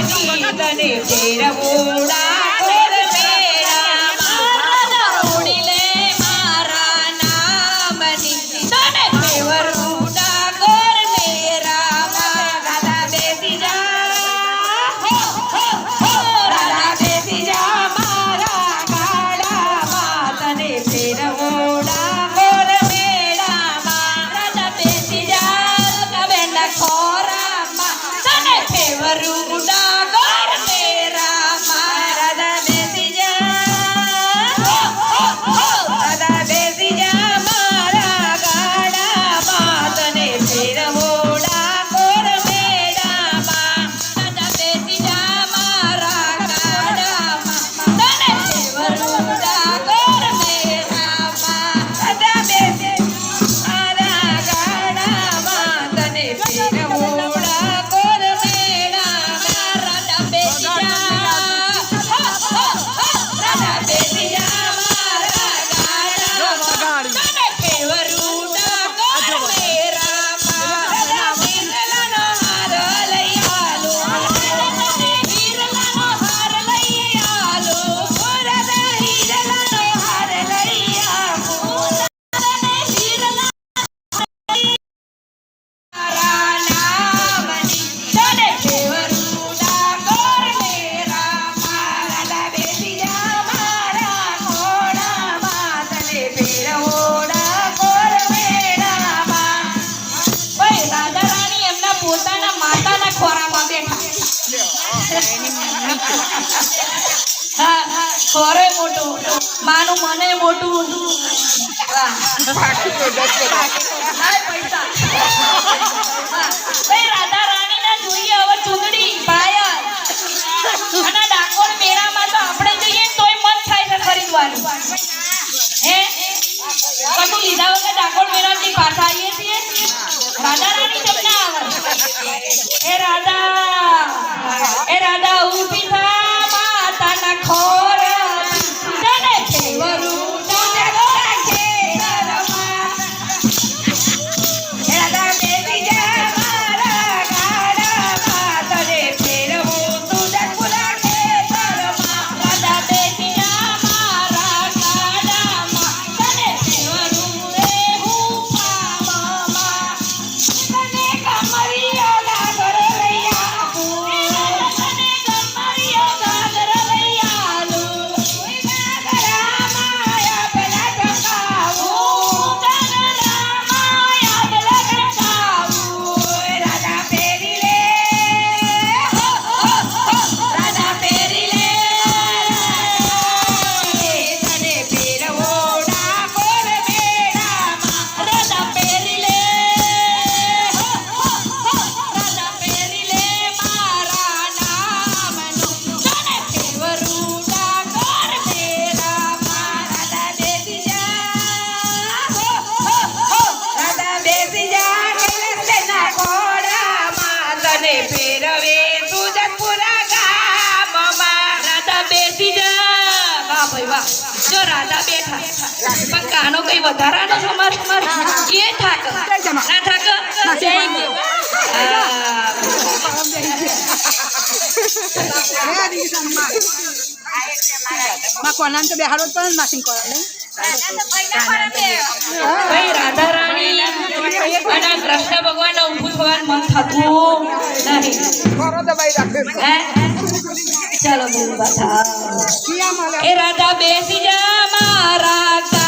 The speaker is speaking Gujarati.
રામની તને ફેરવોડા ગોર મેળામાં ઉડી લે મારા નામની તને ફેરવોડા ગોર મેળામાં રાધા બેસી જા રાધા બેસી જા મારા ગાડામાં તને ફેરવોડા ગોર મેળામાં રાધા બેસી જા કબેલા ખોરામાં તને ફેરવોડા ગોર મેળામાં રાધા બેસી જા રાધા બેસી જા મારા ગાડામાં તને ફેરવોડા ગોર મેળામાં રાધા બેસી જા મારા ગાડામાં તને ફેરવોડા ગોર મેળામાં રાધા બેસી મારા ગાડામાં તને ફેરવોડા ગોર મેળામાં રાધા બેસી જા રાધા બેસી જા મારા ગાડામાં તને ફેરવોડા ગોર મેળામાં રાધા વીરલાનો હાર લઈ આલો વીરલાનો હાર લઈ આલો રાધા હીરલાનો હાર લઈ આવો તને હીરલા મારા નામની તને ફેરવોડા ગોર મેળામાં રાધા બેસી જા મારા ઘોડામાં તને ફેરવોડા ગોર મેળામાં ઓય રાધા રાણી એમના પોતાના માતાના ખોરામાં બેઠા હા ખોરે મોટું માનું મને મોટું વાહ હાય પૈસા ભાઈ રાધા રાણીને જોઈએ હવે ચૂંદડી પાયલ અને ડાકોર મેળામાં તો આપણે જઈએ તોય મન થાય છે ખરીદવાનું હે કશું લીધા વગર ડાકોર મેળાથી પાછા આવીએ છીએ રાધા રાણી તમને આવે એ રાધા ઊભી થા માતાના ખોર તને ફેરવોડા ગોર ખેતરમાં રાધા બેસી જા મારા ગાડામાં તને ફેરવોડા ગોર ખેતરમાં રાધા બેસી જા મારા ગાડામાં તને ફેરવોડે હું પામમાં તને કમરિયો ગાગર લઈ આપું તને કમરિયો ગાગર લઈ આલું ગાગરામાં આપેલા ટકાવું ગાગરામાં આપેલા ટકાવું રાધા ફેરી લે રાધા ફેરી લે તને ફેરવોડા ગોર મેળામાં રાધા ફેરી લે રાધા ફેરી લે મારા નામનું તને ફેરવોડા ગોર મેળામાં રાધા બેસી જા રાધા બેસી જા કૈલાસના ઘોડામાં તને ફેરવે સુજતપુરા ગામમાં રાધા બેસી જા વાહ ભાઈ વાહ જો રાધા બેઠા પણ કાનો કઈ વધારાનો સમાર એ થાક ના થાક જય કોનાન તો બેહાડો તો માસિંગ કરો ને ભાઈ રાધા રાણી અને કૃષ્ણ ભગવાન ઊભું થવાનું મન થતું નહીં કરો તો ભાઈ રાખે હે ચાલો બોલ બાધા એ રાધા બેસી જા મારા